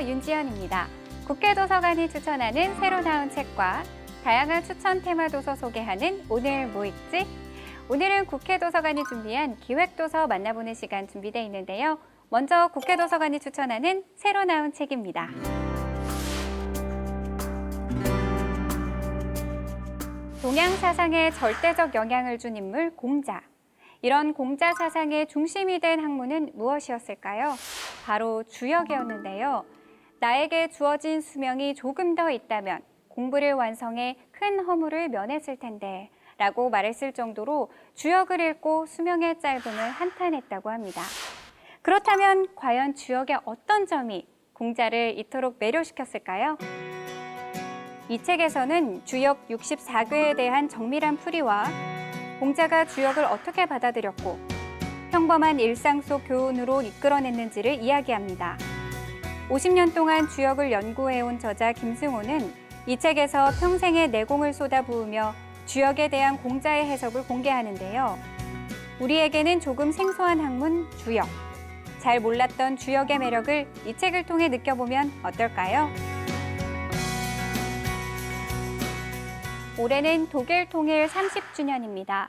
윤지연입니다. 국회도서관이 추천하는 새로 나온 책과 다양한 추천 테마 도서 소개하는 오늘 뭐 읽지? 오늘은 국회도서관이 준비한 기획도서 만나보는 시간 준비되어 있는데요. 먼저 국회도서관이 추천하는 새로 나온 책입니다. 동양 사상에 절대적 영향을 준 인물 공자. 이런 공자 사상의 중심이 된 학문은 무엇이었을까요? 바로 주역이었는데요. 나에게 주어진 수명이 조금 더 있다면 공부를 완성해 큰 허물을 면했을 텐데 라고 말했을 정도로 주역을 읽고 수명의 짧음을 한탄했다고 합니다. 그렇다면 과연 주역의 어떤 점이 공자를 이토록 매료시켰을까요? 이 책에서는 주역 64괴에 대한 정밀한 풀이와 공자가 주역을 어떻게 받아들였고 평범한 일상 속 교훈으로 이끌어냈는지를 이야기합니다. 50년 동안 주역을 연구해온 저자 김승호는 이 책에서 평생의 내공을 쏟아부으며 주역에 대한 공자의 해석을 공개하는데요. 우리에게는 조금 생소한 학문 주역. 잘 몰랐던 주역의 매력을 이 책을 통해 느껴보면 어떨까요? 올해는 독일 통일 30주년입니다.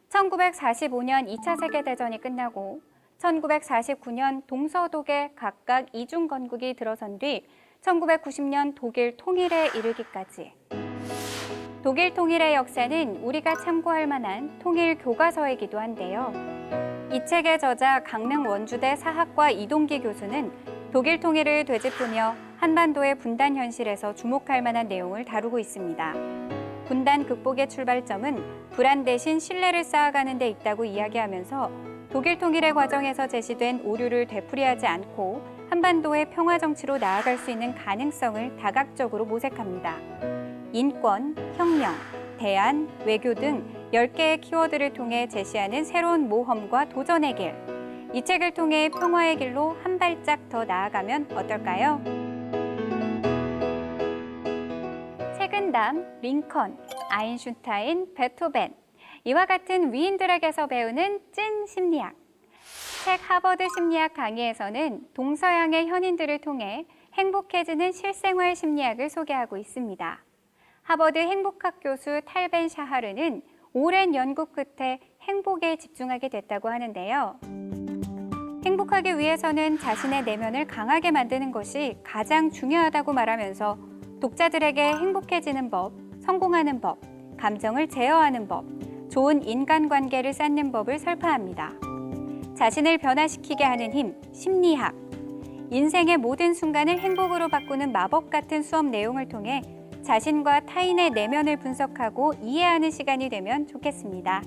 1945년 2차 세계대전이 끝나고 1949년 동서독에 각각 이중 건국이 들어선 뒤 1990년 독일 통일에 이르기까지. 독일 통일의 역사는 우리가 참고할 만한 통일 교과서이기도 한데요. 이 책의 저자 강릉 원주대 사학과 이동기 교수는 독일 통일을 되짚으며 한반도의 분단 현실에서 주목할 만한 내용을 다루고 있습니다. 분단 극복의 출발점은 불안 대신 신뢰를 쌓아가는 데 있다고 이야기하면서 독일 통일의 과정에서 제시된 오류를 되풀이하지 않고 한반도의 평화 정치로 나아갈 수 있는 가능성을 다각적으로 모색합니다. 인권, 혁명, 대안, 외교 등 10개의 키워드를 통해 제시하는 새로운 모험과 도전의 길. 이 책을 통해 평화의 길로 한 발짝 더 나아가면 어떨까요? 책은담, 링컨, 아인슈타인, 베토벤. 이와 같은 위인들에게서 배우는 찐 심리학. 책 하버드 심리학 강의에서는 동서양의 현인들을 통해 행복해지는 실생활 심리학을 소개하고 있습니다. 하버드 행복학 교수 탈벤 샤하르는 오랜 연구 끝에 행복에 집중하게 됐다고 하는데요. 행복하기 위해서는 자신의 내면을 강하게 만드는 것이 가장 중요하다고 말하면서 독자들에게 행복해지는 법, 성공하는 법, 감정을 제어하는 법, 좋은 인간관계를 쌓는 법을 설파합니다. 자신을 변화시키게 하는 힘, 심리학. 인생의 모든 순간을 행복으로 바꾸는 마법 같은 수업 내용을 통해 자신과 타인의 내면을 분석하고 이해하는 시간이 되면 좋겠습니다.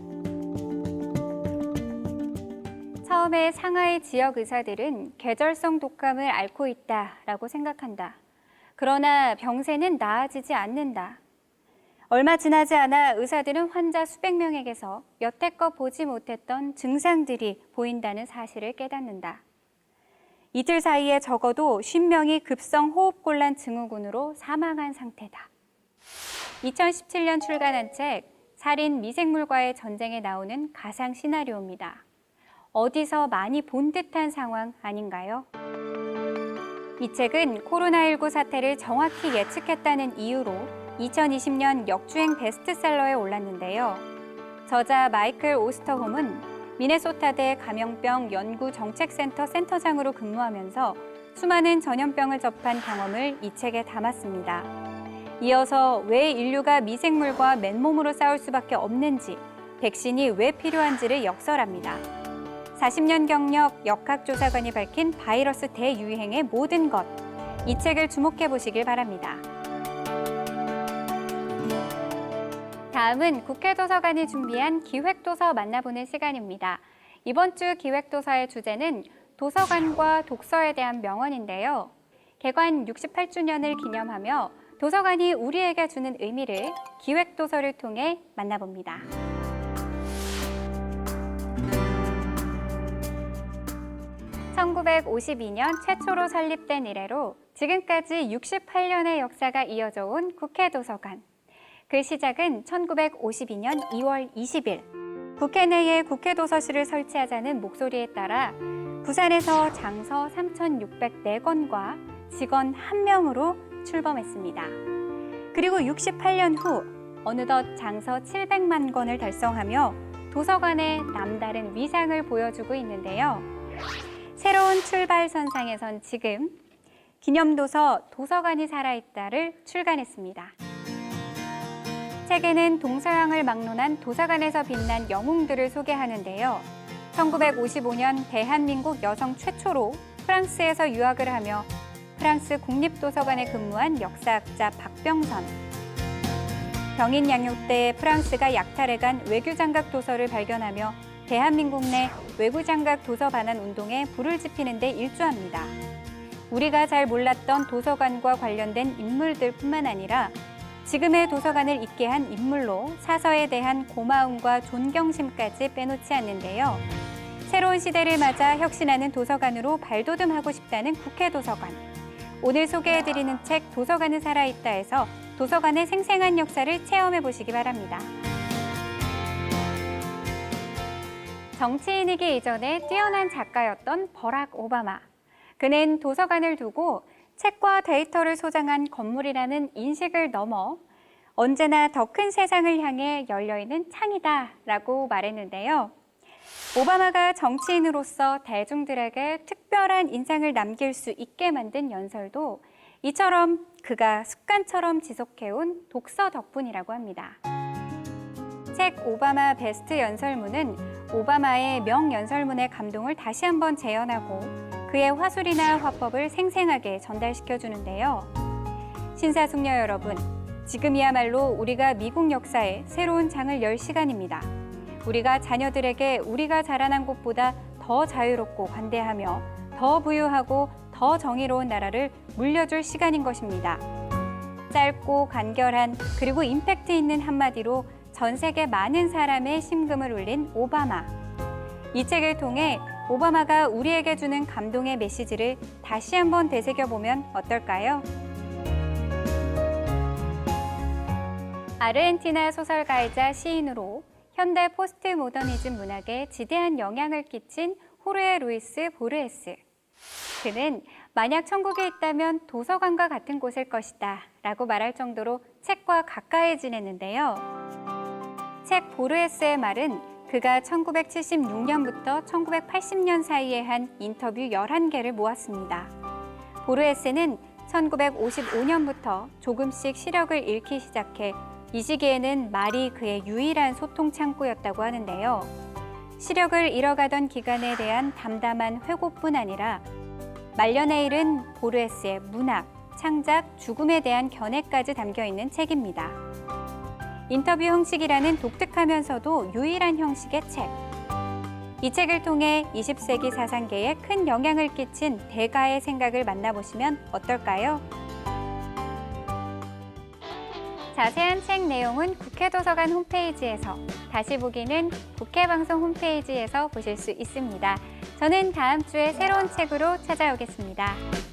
처음에 상하이 지역 의사들은 계절성 독감을 앓고 있다라고 생각한다. 그러나 병세는 나아지지 않는다. 얼마 지나지 않아 의사들은 환자 수백 명에게서 여태껏 보지 못했던 증상들이 보인다는 사실을 깨닫는다. 이틀 사이에 적어도 50명이 급성 호흡곤란 증후군으로 사망한 상태다. 2017년 출간한 책 살인 미생물과의 전쟁에 나오는 가상 시나리오입니다. 어디서 많이 본 듯한 상황 아닌가요? 이 책은 코로나19 사태를 정확히 예측했다는 이유로 2020년 역주행 베스트셀러에 올랐는데요. 저자 마이클 오스터홈은 미네소타대 감염병 연구정책센터 센터장으로 근무하면서 수많은 전염병을 접한 경험을 이 책에 담았습니다. 이어서 왜 인류가 미생물과 맨몸으로 싸울 수밖에 없는지, 백신이 왜 필요한지를 역설합니다. 40년 경력 역학조사관이 밝힌 바이러스 대유행의 모든 것. 이 책을 주목해 보시길 바랍니다. 다음은 국회도서관이 준비한 기획도서 만나보는 시간입니다. 이번 주 기획도서의 주제는 도서관과 독서에 대한 명언인데요. 개관 68주년을 기념하며 도서관이 우리에게 주는 의미를 기획도서를 통해 만나봅니다. (1952년) 최초로 설립된 이래로 지금까지 68년의 역사가 이어져 온 국회도서관. 그 시작은 1952년 2월 20일 국회 내에 국회도서실을 설치하자는 목소리에 따라 부산에서 장서 3,604권과 직원 1명으로 출범했습니다. 그리고 68년 후 어느덧 장서 700만 권을 달성하며 도서관의 남다른 위상을 보여주고 있는데요. 새로운 출발선상에 선 지금 기념도서 도서관이 살아있다를 출간했습니다. 책에는 동서양을 막론한 도서관에서 빛난 영웅들을 소개하는데요. 1955년 대한민국 여성 최초로 프랑스에서 유학을 하며 프랑스 국립도서관에 근무한 역사학자 박병선. 병인 양육 때 프랑스가 약탈해간 외교장각 도서를 발견하며 대한민국 내 외교장각 도서 반환 운동에 불을 지피는 데 일조합니다. 우리가 잘 몰랐던 도서관과 관련된 인물들뿐만 아니라 지금의 도서관을 있게 한 인물로 사서에 대한 고마움과 존경심까지 빼놓지 않는데요. 새로운 시대를 맞아 혁신하는 도서관으로 발돋움하고 싶다는 국회도서관. 오늘 소개해드리는 책 도서관은 살아있다에서 도서관의 생생한 역사를 체험해보시기 바랍니다. 정치인이기 이전에 뛰어난 작가였던 버락 오바마. 그는 도서관을 두고 책과 데이터를 소장한 건물이라는 인식을 넘어 언제나 더 큰 세상을 향해 열려있는 창이다라고 말했는데요. 오바마가 정치인으로서 대중들에게 특별한 인상을 남길 수 있게 만든 연설도 이처럼 그가 습관처럼 지속해온 독서 덕분이라고 합니다. 책 오바마 베스트 연설문은 오바마의 명연설문의 감동을 다시 한번 재현하고 그의 화술이나 화법을 생생하게 전달시켜주는데요. 신사숙녀 여러분, 지금이야말로 우리가 미국 역사에 새로운 장을 열 시간입니다. 우리가 자녀들에게 우리가 자라난 곳보다 더 자유롭고 관대하며 더 부유하고 더 정의로운 나라를 물려줄 시간인 것입니다. 짧고 간결한 그리고 임팩트 있는 한마디로 전 세계 많은 사람의 심금을 울린 오바마. 이 책을 통해 오바마가 우리에게 주는 감동의 메시지를 다시 한번 되새겨보면 어떨까요? 아르헨티나 소설가이자 시인으로 현대 포스트 모더니즘 문학에 지대한 영향을 끼친 호르헤 루이스 보르헤스. 그는 만약 천국에 있다면 도서관과 같은 곳일 것이다 라고 말할 정도로 책과 가까이 지냈는데요. 책 보르헤스의 말은 그가 1976년부터 1980년 사이에 한 인터뷰 11개를 모았습니다. 보르헤스는 1955년부터 조금씩 시력을 잃기 시작해 이 시기에는 말이 그의 유일한 소통 창구였다고 하는데요. 시력을 잃어가던 기간에 대한 담담한 회고뿐 아니라 말년에 이른 보르헤스의 문학, 창작, 죽음에 대한 견해까지 담겨있는 책입니다. 인터뷰 형식이라는 독특하면서도 유일한 형식의 책. 이 책을 통해 20세기 사상계에 큰 영향을 끼친 대가의 생각을 만나보시면 어떨까요? 자세한 책 내용은 국회도서관 홈페이지에서, 다시 보기는 국회방송 홈페이지에서 보실 수 있습니다. 저는 다음 주에 새로운 책으로 찾아오겠습니다.